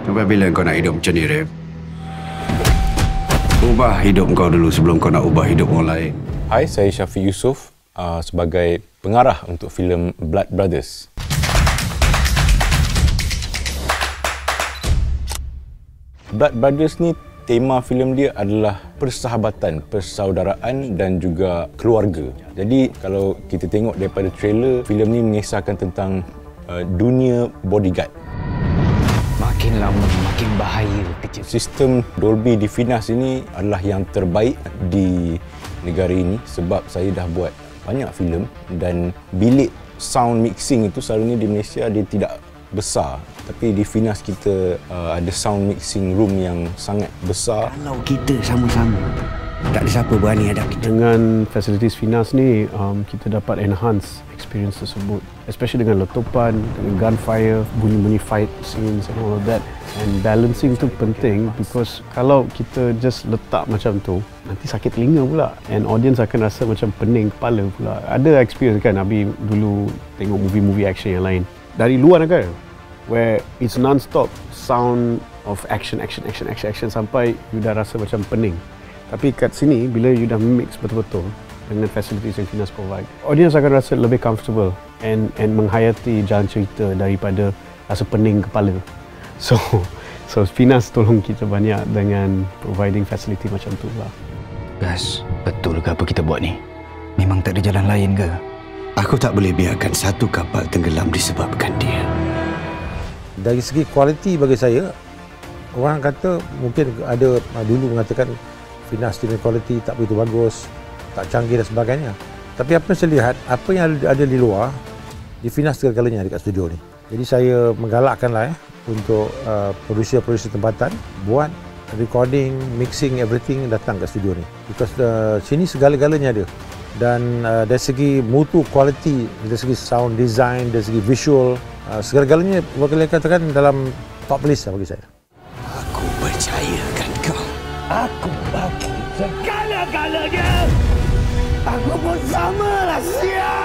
Sampai bila kau nak hidup macam ni, Rev? Ubah hidup kau dulu sebelum kau nak ubah hidup orang lain. Hai, saya Syafiq Yusof sebagai pengarah untuk filem Blood Brothers. Blood Brothers ni, tema filem dia adalah persahabatan, persaudaraan dan juga keluarga. Jadi kalau kita tengok daripada trailer, filem ni mengisahkan tentang dunia bodyguard. Makin lama makin bahaya kerja. Sistem Dolby di Finas ini adalah yang terbaik di negara ini sebab saya dah buat banyak filem dan bilik sound mixing itu selalunya di Malaysia dia tidak besar, tapi di Finas kita ada sound mixing room yang sangat besar. Kalau kita sama-sama, tak ada siapa berani hadap kita. Dengan facilities Finas ni, kita dapat enhance experience tersebut, especially dengan letupan, dengan gunfire, bunyi-bunyi fight scenes and all of that. And balancing tu penting because kalau kita just letak macam tu, nanti sakit telinga pula. And audience akan rasa macam pening kepala pula. Ada experience kan, Abi dulu tengok movie-movie action yang lain. Dari luar negara, where it's non-stop sound of action sampai you dah rasa macam pening. Tapi kat sini, bila you dah mix betul-betul dengan facilities yang Finas provide, audience akan rasa lebih comfortable and menghayati jalan cerita daripada rasa pening kepala. So Finas tolong kita banyak dengan providing facility macam tu lah. Gas, betul ke apa kita buat ni? Memang tak ada jalan lain ke? Aku tak boleh biarkan satu kapal tenggelam disebabkan dia. Dari segi kualiti bagi saya, orang kata mungkin ada dulu mengatakan Finas punya kualiti tak begitu bagus, tak canggih dan sebagainya. Tapi apa yang saya lihat, apa yang ada di luar, di Finas segala-galanya dekat studio ni. Jadi saya menggalakkanlah untuk producer-producer tempatan buat recording, mixing, everything datang ke studio ni. Because sini segala-galanya ada. Dan dari segi mutu kualiti, dari segi sound design, dari segi visual, segala-galanya boleh katakan dalam top list lah bagi saya. Aku percayakan kau. Aku bagi segala-galanya. Aku pun samalah siap.